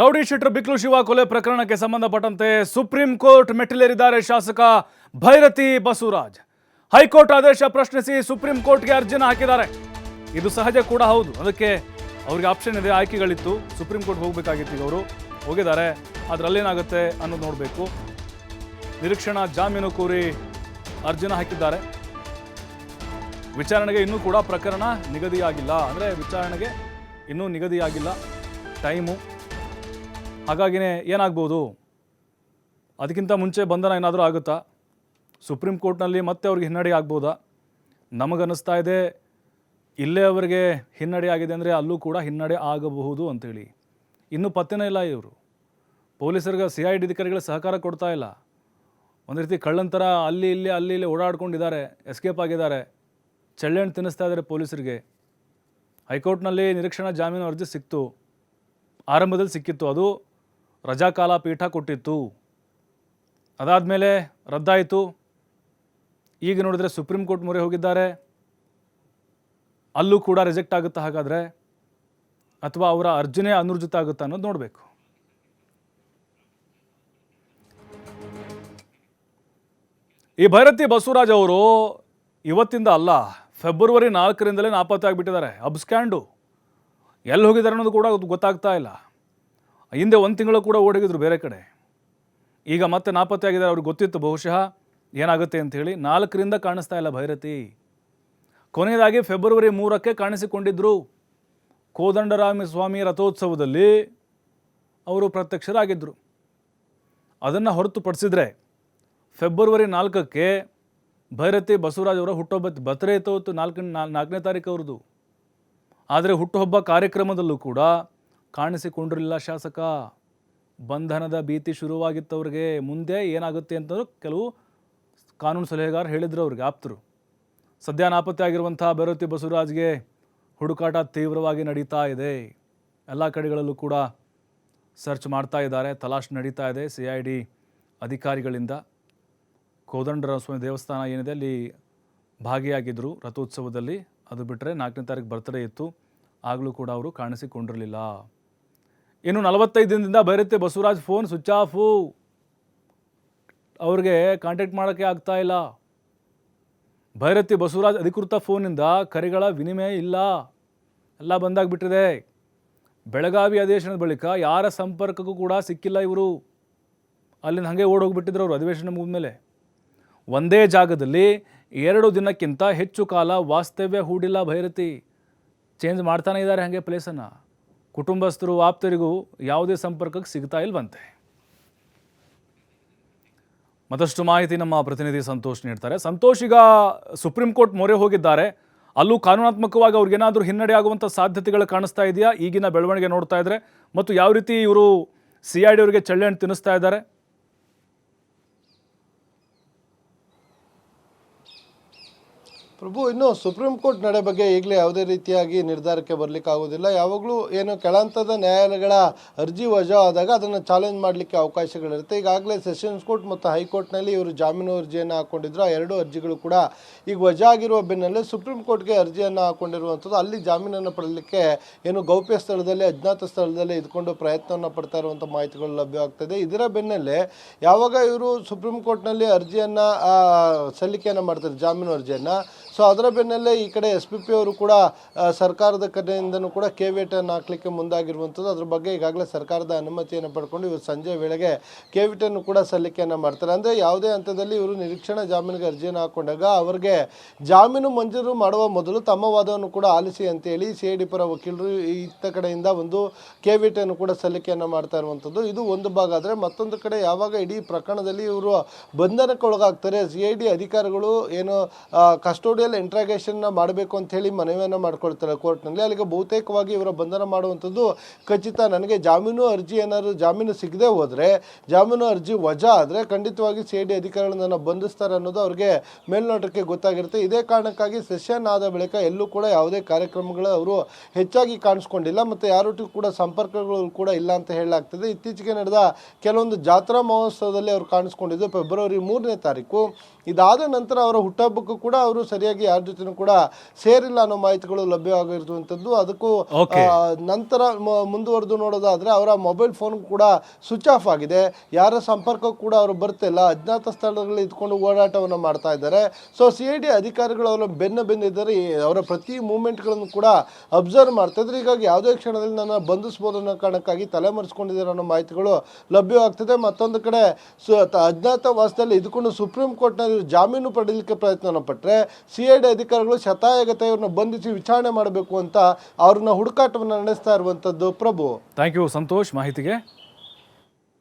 Rowdy sheeter ಬಿಕ್ಲು Shiva ಕೊಲೆ ಪ್ರಕರಣಕ್ಕೆ ಸಂಬಂಧಪಟ್ಟಂತೆ ಸುಪ್ರೀಂ ಕೋರ್ಟ್ ಮೆಟ್ಟಿಲೇರಿದ್ದಾರೆ ಶಾಸಕ ಭೈರತಿ ಬಸವರಾಜ್. ಹೈಕೋರ್ಟ್ ಆದೇಶ ಪ್ರಶ್ನಿಸಿ ಸುಪ್ರೀಂ ಕೋರ್ಟ್ಗೆ ಅರ್ಜಿನ ಹಾಕಿದ್ದಾರೆ. ಇದು ಸಹಜ ಕೂಡ ಹೌದು, ಅದಕ್ಕೆ ಅವ್ರಿಗೆ ಆಪ್ಷನ್ ಇದೆ, ಆಯ್ಕೆಗಳಿತ್ತು. ಸುಪ್ರೀಂ ಕೋರ್ಟ್ ಹೋಗಬೇಕಾಗಿತ್ತು, ಈಗ ಅವರು ಹೋಗಿದ್ದಾರೆ. ಆದರೆ ಅಲ್ಲೇನಾಗುತ್ತೆ ಅನ್ನೋದು ನೋಡಬೇಕು. ನಿರೀಕ್ಷಣಾ ಜಾಮೀನು ಕೋರಿ ಅರ್ಜಿನ ಹಾಕಿದ್ದಾರೆ. ವಿಚಾರಣೆಗೆ ಇನ್ನೂ ಕೂಡ ಪ್ರಕರಣ ನಿಗದಿಯಾಗಿಲ್ಲ, ಅಂದರೆ ವಿಚಾರಣೆಗೆ ಇನ್ನೂ ನಿಗದಿಯಾಗಿಲ್ಲ ಟೈಮು. ಹಾಗಾಗಿನೇ ಏನಾಗ್ಬೋದು, ಅದಕ್ಕಿಂತ ಮುಂಚೆ ಬಂಧನ ಏನಾದರೂ ಆಗುತ್ತಾ, ಸುಪ್ರೀಂ ಕೋರ್ಟ್ನಲ್ಲಿ ಮತ್ತೆ ಅವ್ರಿಗೆ ಹಿನ್ನಡೆ ಆಗ್ಬೋದಾ? ನಮಗನ್ನಿಸ್ತಾ ಇದೆ ಇಲ್ಲೇ ಅವರಿಗೆ ಹಿನ್ನಡೆ ಆಗಿದೆ ಅಂದರೆ ಅಲ್ಲೂ ಕೂಡ ಹಿನ್ನಡೆ ಆಗಬಹುದು ಅಂತೇಳಿ. ಇನ್ನೂ ಪತ್ತೆನೇ ಇಲ್ಲ ಇವರು. ಪೊಲೀಸರಿಗೆ CID ಅಧಿಕಾರಿಗಳ ಸಹಕಾರ ಕೊಡ್ತಾ ಇಲ್ಲ. ಒಂದು ರೀತಿ ಕಳ್ಳಂತರ ಅಲ್ಲಿ ಇಲ್ಲಿ ಓಡಾಡ್ಕೊಂಡಿದ್ದಾರೆ, ಎಸ್ಕೇಪ್ ಆಗಿದ್ದಾರೆ, ಚೆಳ್ಳೆಣ್ಣು ತಿನ್ನಿಸ್ತಾ ಇದ್ದಾರೆ ಪೊಲೀಸರಿಗೆ. ಹೈಕೋರ್ಟ್ನಲ್ಲಿ ನಿರೀಕ್ಷಣಾ ಜಾಮೀನು ಅರ್ಜಿ ಸಿಕ್ತು, ಆರಂಭದಲ್ಲಿ ಸಿಕ್ಕಿತ್ತು, ಅದು ರಜಾಕಾಲ ಪೀಠ ಕೊಟ್ಟಿತ್ತು. ಅದಾದಮೇಲೆ ರದ್ದಾಯಿತು. ಈಗ ನೋಡಿದ್ರೆ ಸುಪ್ರೀಂ ಕೋರ್ಟ್ ಮೊರೆ ಹೋಗಿದ್ದಾರೆ. ಅಲ್ಲೂ ಕೂಡ ರಿಜೆಕ್ಟ್ ಆಗುತ್ತಾ ಹಾಗಾದರೆ, ಅಥವಾ ಅವರ ಅರ್ಜಿನೇ ಅನೂರ್ಜಿತ ಆಗುತ್ತಾ ಅನ್ನೋದು ನೋಡಬೇಕು. ಈ ಭೈರತಿ ಬಸವರಾಜ್ ಅವರು ಇವತ್ತಿಂದ ಅಲ್ಲ, ಫೆಬ್ರವರಿ 4ರಿಂದಲೇ ನಾಪತ್ತೆ ಆಗಿಬಿಟ್ಟಿದ್ದಾರೆ. ಅಬ್ಸ್ಕ್ಯಾಂಡು ಎಲ್ಲಿ ಹೋಗಿದ್ದಾರೆ ಅನ್ನೋದು ಕೂಡ ಗೊತ್ತಾಗ್ತಾ ಇಲ್ಲ. ಹಿಂದೆ 1 ತಿಂಗಳು ಕೂಡ ಓಡೋಗಿದ್ರು ಬೇರೆ ಕಡೆ. ಈಗ ಮತ್ತೆ ನಾಪತ್ತೆ ಆಗಿದ್ದಾರೆ. ಅವ್ರಿಗೆ ಗೊತ್ತಿತ್ತು ಬಹುಶಃ ಏನಾಗುತ್ತೆ ಅಂಥೇಳಿ. 4ರಿಂದ ಕಾಣಿಸ್ತಾ ಇಲ್ಲ ಭೈರತಿ. ಕೊನೆಯದಾಗಿ ಫೆಬ್ರವರಿ 3ಕ್ಕೆ ಕಾಣಿಸಿಕೊಂಡಿದ್ದರು. ಕೋದಂಡರಾಮ ಸ್ವಾಮಿ ರಥೋತ್ಸವದಲ್ಲಿ ಅವರು ಪ್ರತ್ಯಕ್ಷರಾಗಿದ್ದರು. ಅದನ್ನು ಹೊರತುಪಡಿಸಿದರೆ ಫೆಬ್ರವರಿ 4ಕ್ಕೆ ಭೈರತಿ ಬಸವರಾಜ್ ಅವರ ಹುಟ್ಟುಹಬ್ಬ ಬರ್ತಡೇ ಇತ್ತು, 4ನೇ ತಾರೀಕು ಅವ್ರದ್ದು. ಆದರೆ ಹುಟ್ಟುಹಬ್ಬ ಕಾರ್ಯಕ್ರಮದಲ್ಲೂ ಕೂಡ ಕಾಣಿಸಿಕೊಂಡಿರಲಿಲ್ಲ ಶಾಸಕ. ಬಂಧನದ ಭೀತಿ ಶುರುವಾಗಿತ್ತು ಅವ್ರಿಗೆ. ಮುಂದೆ ಏನಾಗುತ್ತೆ ಅಂತಂದ್ರೂ ಕೆಲವು ಕಾನೂನು ಸಲಹೆಗಾರರು ಹೇಳಿದ್ರು ಅವ್ರಿಗೆ, ಆಪ್ತರು. ಸದ್ಯ ನಾಪತ್ತೆ ಆಗಿರುವಂಥ ಭೈರತಿ ಬಸವರಾಜ್ಗೆ ಹುಡುಕಾಟ ತೀವ್ರವಾಗಿ ನಡೀತಾ ಇದೆ. ಎಲ್ಲ ಕಡೆಗಳಲ್ಲೂ ಕೂಡ ಸರ್ಚ್ ಮಾಡ್ತಾ ಇದ್ದಾರೆ, ತಲಾಶ್ ನಡೀತಾ ಇದೆ CID ಅಧಿಕಾರಿಗಳಿಂದ. ಕೋದಂಡರಾಮ ಸ್ವಾಮಿ ದೇವಸ್ಥಾನ ಏನಿದೆ ಅಲ್ಲಿ ಭಾಗಿಯಾಗಿದ್ದರು ರಥೋತ್ಸವದಲ್ಲಿ. ಅದು ಬಿಟ್ಟರೆ 4ನೇ ತಾರೀಕು ಬರ್ತಡೇ ಇತ್ತು, ಆಗಲೂ ಕೂಡ ಅವರು ಕಾಣಿಸಿಕೊಂಡಿರಲಿಲ್ಲ. ಇನ್ನು 45 ದಿನದಿಂದ Byrathi Basavaraj phone switch off. ಅವ್ರಿಗೆ ಕಾಂಟ್ಯಾಕ್ಟ್ ಮಾಡೋಕ್ಕೆ ಆಗ್ತಾ ಇಲ್ಲ. ಭೈರತಿ ಬಸವರಾಜ್ ಅಧಿಕೃತ ಫೋನಿಂದ ಕರೆಗಳ ವಿನಿಮಯ ಇಲ್ಲ, ಎಲ್ಲ ಬಂದಾಗ್ಬಿಟ್ಟಿದೆ. ಬೆಳಗಾವಿ ಅಧಿವೇಶನದ ಬಳಿಕ ಯಾರ ಸಂಪರ್ಕಕ್ಕೂ ಕೂಡ ಸಿಕ್ಕಿಲ್ಲ ಇವರು. ಅಲ್ಲಿಂದ ಹಾಗೆ ಓಡೋಗ್ಬಿಟ್ಟಿದ್ರು ಅವರು ಅಧಿವೇಶನ ಮುಗಿದ್ಮೇಲೆ. ಒಂದೇ ಜಾಗದಲ್ಲಿ 2 ದಿನಕ್ಕಿಂತ ಹೆಚ್ಚು ಕಾಲ ವಾಸ್ತವ್ಯ ಹೂಡಿಲ್ಲ ಭೈರತಿ. ಚೇಂಜ್ ಮಾಡ್ತಾನೆ ಇದ್ದಾರೆ ಹಾಗೆ ಪ್ಲೇಸನ್ನು. ಕುಟುಂಬಸ್ಥರು ಆಪ್ತರಿಗೂ ಯಾವುದೇ ಸಂಪರ್ಕಕ್ಕೆ ಸಿಗ್ತಾ ಇಲ್ವಂತೆ. ಮತ್ತಷ್ಟು ಮಾಹಿತಿ ನಮ್ಮ ಪ್ರತಿನಿಧಿ ಸಂತೋಷ್ ನೀಡ್ತಾರೆ. ಸಂತೋಷ್, ಈಗ ಸುಪ್ರೀಂ ಕೋರ್ಟ್ ಮೊರೆ ಹೋಗಿದ್ದಾರೆ. ಅಲ್ಲೂ ಕಾನೂನಾತ್ಮಕವಾಗಿ ಅವ್ರಿಗೇನಾದರೂ ಹಿನ್ನಡೆ ಆಗುವಂಥ ಸಾಧ್ಯತೆಗಳು ಕಾಣಿಸ್ತಾ ಇದೆಯಾ ಈಗಿನ ಬೆಳವಣಿಗೆ ನೋಡ್ತಾ ಇದ್ರೆ? ಮತ್ತು ಯಾವ ರೀತಿ ಇವರು CID ಅವರಿಗೆ ಚೆಳ್ಳೆಹಣ್ಣು ತಿನ್ನಿಸ್ತಾ ಇದ್ದಾರೆ? ಪ್ರಭು, ಇನ್ನು ಸುಪ್ರೀಂ ಕೋರ್ಟ್ ನಡೆ ಬಗ್ಗೆ ಈಗಲೇ ಯಾವುದೇ ರೀತಿಯಾಗಿ ನಿರ್ಧಾರಕ್ಕೆ ಬರಲಿಕ್ಕೆ ಆಗೋದಿಲ್ಲ. ಯಾವಾಗಲೂ ಏನು ಕೆಳಹಂತದ ನ್ಯಾಯಾಲಯಗಳ ಅರ್ಜಿ ವಜಾ ಆದಾಗ ಅದನ್ನು ಚಾಲೆಂಜ್ ಮಾಡಲಿಕ್ಕೆ ಅವಕಾಶಗಳಿರುತ್ತೆ. ಈಗಾಗಲೇ ಸೆಷನ್ಸ್ ಕೋರ್ಟ್ ಮತ್ತು ಹೈಕೋರ್ಟ್ನಲ್ಲಿ ಇವರು ಜಾಮೀನು ಅರ್ಜಿಯನ್ನು ಹಾಕ್ಕೊಂಡಿದ್ರು. ಆ 2 ಅರ್ಜಿಗಳು ಕೂಡ ಈಗ ವಜಾ ಆಗಿರುವ ಬೆನ್ನಲ್ಲೇ ಸುಪ್ರೀಂ ಕೋರ್ಟ್ಗೆ ಅರ್ಜಿಯನ್ನು ಹಾಕ್ಕೊಂಡಿರುವಂಥದ್ದು. ಅಲ್ಲಿ ಜಾಮೀನನ್ನು ಪಡೆಯಲಿಕ್ಕೆ ಏನು ಗೌಪ್ಯ ಸ್ಥಳದಲ್ಲಿ, ಅಜ್ಞಾತ ಸ್ಥಳದಲ್ಲಿ ಇದ್ಕೊಂಡು ಪ್ರಯತ್ನವನ್ನು ಪಡ್ತಾ ಇರುವಂಥ ಮಾಹಿತಿಗಳು ಲಭ್ಯವಾಗ್ತದೆ. ಇದರ ಬೆನ್ನಲ್ಲೇ ಯಾವಾಗ ಇವರು ಸುಪ್ರೀಂ ಕೋರ್ಟ್ನಲ್ಲಿ ಅರ್ಜಿಯನ್ನು ಸಲ್ಲಿಕೆಯನ್ನು ಮಾಡ್ತಾರೆ, ಜಾಮೀನು ಅರ್ಜಿಯನ್ನು, ಸೊ ಅದರ ಬೆನ್ನಲ್ಲೇ ಈ ಕಡೆ SPP ಅವರು ಕೂಡ ಸರ್ಕಾರದ ಕಡೆಯಿಂದನೂ ಕೂಡ ಕೇವಿಯಟನ್ನು ಹಾಕಲಿಕ್ಕೆ ಮುಂದಾಗಿರುವಂಥದ್ದು. ಅದ್ರ ಬಗ್ಗೆ ಈಗಾಗಲೇ ಸರ್ಕಾರದ ಅನುಮತಿಯನ್ನು ಪಡ್ಕೊಂಡು ಇವರು ಸಂಜೆ ವೇಳೆಗೆ ಕೇವಿಯಟನ್ನು ಕೂಡ ಸಲ್ಲಿಕೆಯನ್ನು ಮಾಡ್ತಾರೆ. ಅಂದರೆ ಯಾವುದೇ ಹಂತದಲ್ಲಿ ಇವರು ನಿರೀಕ್ಷಣಾ ಜಾಮೀನಿಗೆ ಅರ್ಜಿಯನ್ನು ಹಾಕ್ಕೊಂಡಾಗ ಅವರಿಗೆ ಜಾಮೀನು ಮಂಜೂರು ಮಾಡುವ ಮೊದಲು ತಮ್ಮ ವಾದವನ್ನು ಕೂಡ ಆಲಿಸಿ ಅಂತೇಳಿ CID ಪರ ವಕೀಲರು ಇತ್ತ ಕಡೆಯಿಂದ ಒಂದು ಕೇವಿಯಟನ್ನು ಕೂಡ ಸಲ್ಲಿಕೆಯನ್ನು ಮಾಡ್ತಾ ಇರುವಂಥದ್ದು. ಇದು ಒಂದು ಭಾಗ. ಆದರೆ ಮತ್ತೊಂದು ಕಡೆ ಯಾವಾಗ ಇಡೀ ಪ್ರಕರಣದಲ್ಲಿ ಇವರು ಬಂಧನಕ್ಕೆ ಒಳಗಾಗ್ತಾರೆ, CID ಅಧಿಕಾರಿಗಳು ಏನು ಕಸ್ಟೋಡಿಯಲ್ ಇಂಟ್ರಾಗೇಷನ್ ಮಾಡಬೇಕು ಅಂತ ಹೇಳಿ ಮನವಿಯನ್ನು ಮಾಡ್ಕೊಳ್ತಾರೆ ಕೋರ್ಟ್ನಲ್ಲಿ. ಅಲ್ಲಿಗೆ ಬಹುತೇಕವಾಗಿ ಇವರ ಬಂಧನ ಮಾಡುವಂಥದ್ದು ಖಚಿತ. ನನಗೆ ಜಾಮೀನು ಅರ್ಜಿ ಏನಾದರೂ ಜಾಮೀನು ಸಿಗದೆ ಹೋದರೆ, ಜಾಮೀನು ಅರ್ಜಿ ವಜಾ ಆದರೆ ಖಂಡಿತವಾಗಿ CID ಅಧಿಕಾರಿಗಳನ್ನ ಬಂಧಿಸ್ತಾರೆ ಅನ್ನೋದು ಅವ್ರಿಗೆ ಮೇಲ್ನೋಟಕ್ಕೆ ಗೊತ್ತಾಗಿರುತ್ತೆ. ಇದೇ ಕಾರಣಕ್ಕಾಗಿ ಸೆಷನ್ ಆದ ಬಳಿಕ ಎಲ್ಲೂ ಕೂಡ ಯಾವುದೇ ಕಾರ್ಯಕ್ರಮಗಳು ಅವರು ಹೆಚ್ಚಾಗಿ ಕಾಣಿಸ್ಕೊಂಡಿಲ್ಲ ಮತ್ತು ಯಾರೊಟ್ಟಿಗೂ ಕೂಡ ಸಂಪರ್ಕಗಳು ಕೂಡ ಇಲ್ಲ ಅಂತ ಹೇಳಲಾಗ್ತದೆ. ಇತ್ತೀಚೆಗೆ ನಡೆದ ಕೆಲವೊಂದು ಜಾತ್ರಾ ಮಹೋತ್ಸವದಲ್ಲಿ ಅವರು ಕಾಣಿಸ್ಕೊಂಡಿದ್ದು ಫೆಬ್ರವರಿ 3ನೇ ತಾರೀಕು. ಇದಾದ ನಂತರ ಅವರ ಹುಟ್ಟುಹಬ್ಬಕ್ಕೂ ಕೂಡ ಅವರು ಸರಿಯಾಗಿ ರೀತಿಯಾಗಿ ಯಾರ ಜೊತೆನೂ ಕೂಡ ಸೇರಿಲ್ಲ ಅನ್ನೋ ಮಾಹಿತಿಗಳು ಲಭ್ಯವಾಗಿರುವಂಥದ್ದು. ಅದಕ್ಕೂ Okay. ನಂತರ ಮುಂದುವರೆದು ನೋಡೋದಾದ್ರೆ ಅವರ ಮೊಬೈಲ್ ಫೋನ್ ಕೂಡ ಸ್ವಿಚ್ ಆಫ್ ಆಗಿದೆ, ಯಾರ ಸಂಪರ್ಕ ಕೂಡ ಅವರು ಬರ್ತಿಲ್ಲ, ಅಜ್ಞಾತ ಸ್ಥಳಗಳಲ್ಲಿ ಇದ್ಕೊಂಡು ಓಡಾಟವನ್ನು ಮಾಡ್ತಾ ಇದ್ದಾರೆ. ಸೊ CID ಅಧಿಕಾರಿಗಳು ಅವರ ಬೆನ್ನಿದ್ದಾರೆ, ಅವರ ಪ್ರತಿ ಮೂವ್ಮೆಂಟ್ಗಳನ್ನು ಕೂಡ ಅಬ್ಸರ್ವ್ ಮಾಡ್ತಾ ಇದ್ದಾರೆ. ಹೀಗಾಗಿ ಯಾವುದೇ ಕ್ಷಣದಲ್ಲಿ ನನ್ನ ಬಂಧಿಸಬಹುದು ಅನ್ನೋ ಕಾರಣಕ್ಕಾಗಿ ತಲೆಮರೆಸ್ಕೊಂಡಿದ್ದಾರೆ ಅನ್ನೋ ಮಾಹಿತಿಗಳು ಲಭ್ಯವಾಗ್ತದೆ. ಮತ್ತೊಂದು ಕಡೆ ಅಜ್ಞಾತ ವಾಸದಲ್ಲಿ ಇದ್ಕೊಂಡು ಸುಪ್ರೀಂ ಕೋರ್ಟ್ನಲ್ಲಿ ಜಾಮೀನು ಪಡೆಯಲಿಕ್ಕೆ ಪ್ರಯತ್ನ ಪಟ್ಟರೆ CID ಅಧಿಕಾರಿಗಳು ಶತಾಯಗತಾಯ ಇವ್ರನ್ನ ಬಂಧಿಸಿ ವಿಚಾರಣೆ ಮಾಡಬೇಕು ಅಂತ ಅವ್ರನ್ನ ಹುಡುಕಾಟವನ್ನು ನಡೆಸ್ತಾ ಇರುವಂಥದ್ದು. ಪ್ರಭು, ಥ್ಯಾಂಕ್ ಯು ಸಂತೋಷ್ ಮಾಹಿತಿಗೆ.